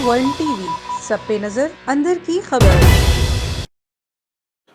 One TV, सब पे नजर, अंदर की खबर।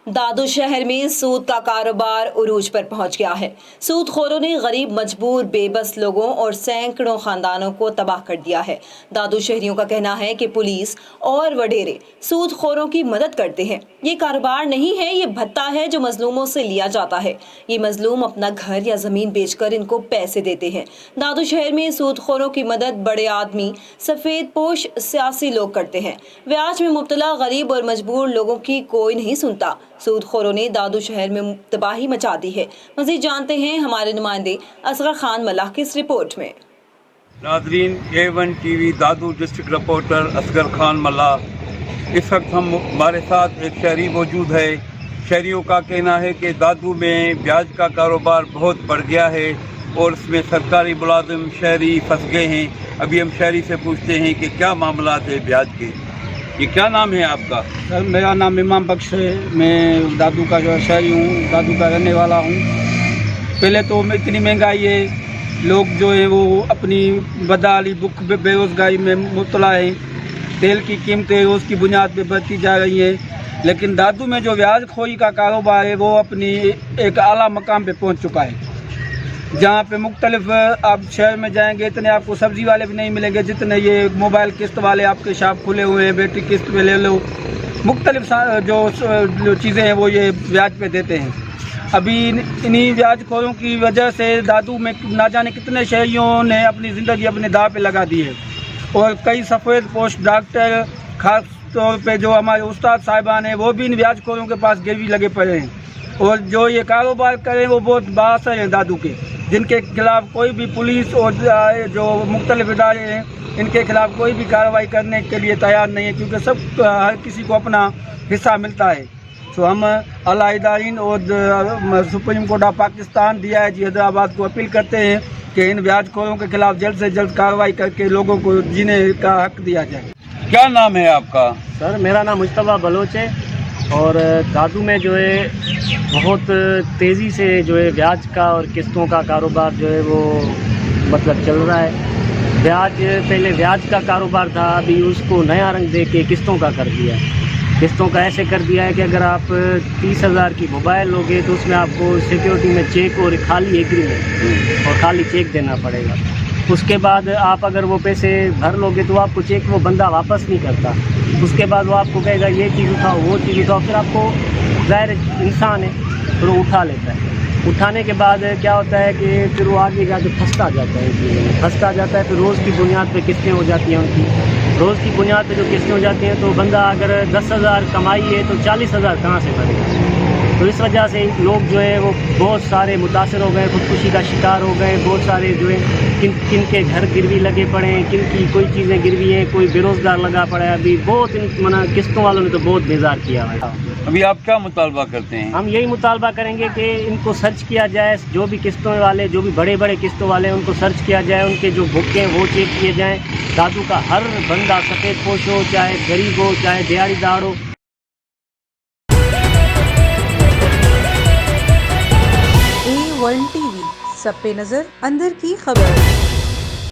दादू शहर में सूद का कारोबार उरूज पर पहुंच गया है। सूदखोरों ने गरीब, मजबूर, बेबस लोगों और सैकड़ों खानदानों को तबाह कर दिया है। दादू शहरियों का कहना है कि पुलिस और वडेरे सूदखोरों की मदद करते हैं। ये कारोबार नहीं है, ये भत्ता है जो मजलूमों से लिया जाता है। ये मजलूम अपना घर या जमीन बेचकर इनको पैसे देते हैं। दादू शहर में सूदखोरों की मदद बड़े आदमी, सफेद पोश सियासी लोग करते हैं। ब्याज में मुब्तला गरीब और मजबूर लोगों की कोई नहीं सुनता। सूदखोरों ने दादू शहर में तबाही मचा दी है। मजीद जानते हैं हमारे नुमाइंदे असगर खान मल्लाह की इस रिपोर्ट में। नाजरीन, A1 टीवी दादू डिस्ट्रिक्ट रिपोर्टर असगर खान मल्लाह। इस वक्त हमारे साथ एक शहरी मौजूद है। शहरियों का कहना है कि दादू में ब्याज का कारोबार बहुत बढ़ गया है और इसमें सरकारी मुलाजिम शहरी फंस गए हैं। अभी हम शहरी से पूछते हैं कि क्या मामला है ब्याज के। ये क्या नाम है आपका? सर, मेरा नाम इमाम बख्श है। मैं दादू का जो शहरी हूँ, दादू का रहने वाला हूँ। पहले तो इतनी महंगाई है, लोग जो है वो अपनी बदहाली, भूख, बेरोज़गारी में मुब्तला है। तेल की कीमतें रोज़ की बुनियाद पे बढ़ती जा रही हैं। लेकिन दादू में जो ब्याज खोरी का कारोबार है वो अपनी एक आला मकाम पे पहुँच चुका है, जहाँ पे मुख्तलिफ आप शहर में जाएंगे इतने आपको सब्ज़ी वाले भी नहीं मिलेंगे जितने ये मोबाइल किस्त वाले आपके शॉप खुले हुए हैं। बैटरी किस्त पे ले लो, मुख्तलिफ जो चीज़ें हैं वो ये ब्याज पे देते हैं। अभी इन्हीं ब्याज खोरों की वजह से दादू में ना जाने कितने शहरियों ने अपनी ज़िंदगी अपने दाव पे लगा दी है और कई सफ़ेद पोस्ट डॉक्टर, ख़ास तौर पे जो हमारे उस्ताद साहिबान हैं वो भी इन ब्याज खोरों के पास गिरवी लगे पड़े हैं। और जो ये कारोबार करें वो बहुत बाअसर हैं दादू के, जिनके खिलाफ कोई भी पुलिस और जो मुख्तलिफ इदारे हैं इनके खिलाफ कोई भी कार्रवाई करने के लिए तैयार नहीं है, क्योंकि सब हर किसी को अपना हिस्सा मिलता है। तो हम आला इदारीन और supreme court of Pakistan DIG Hyderabad को अपील करते हैं कि इन ब्याजखोरों के खिलाफ जल्द से जल्द कार्रवाई करके लोगों को जीने का हक दिया जाए। क्या नाम है आपका? सर, मेरा नाम मुस्तफ़ा बलोच है और दादू में जो है बहुत तेज़ी से जो है ब्याज का और किस्तों का कारोबार जो है वो मतलब चल रहा है। पहले ब्याज का कारोबार था, अभी उसको नया रंग दे के किस्तों का कर दिया है। किस्तों का ऐसे कर दिया है कि अगर आप 30,000 की मोबाइल लोगे तो उसमें आपको सिक्योरिटी में चेक और खाली एग्रीमेंट और खाली चेक देना पड़ेगा। उसके बाद आप अगर वो पैसे भर लोगे तो आपको चेक वो बंदा वापस नहीं करता। उसके बाद वो आपको कहेगा ये चीज़ उठाओ, वो चीज़ उठाओ, फिर आपको ज़ाहिर इंसान है तो वो उठा लेता है। उठाने के बाद क्या होता है कि फिर वो आगे जाके फंसता जाता है, फंसता जाता है। फिर रोज़ की बुनियाद पे किस्तें हो जाती हैं उनकी। रोज़ की बुनियाद पे जो किस्तें हो जाती हैं तो बंदा अगर 10,000 कमाई है तो 40,000 कहाँ से भरेगा। तो इस वजह से लोग जो है वो बहुत सारे मुतासर हो गए, खुदकुशी का शिकार हो गए। बहुत सारे जो है किन के घर गिरवी लगे पड़े हैं, किन की कोई चीज़ें गिरवी हैं, कोई बेरोज़गार लगा पड़ा है। अभी बहुत किस्तों वालों ने तो बहुत बेजार किया है। अभी आप क्या मुतालबा करते हैं? हम यही मुतालबा करेंगे कि इनको सर्च किया जाए, जो भी किस्तों वाले, जो भी बड़े बड़े किस्तों वाले हैं उनको सर्च किया जाए, उनके जो बुकें वो चेक किए जाएँ। दादू का हर बंदा सफ़ेद पोश हो, चाहे गरीब हो, चाहे दिहाड़ीदार हो। A1 टीवी, सब पे नजर, अंदर की खबर।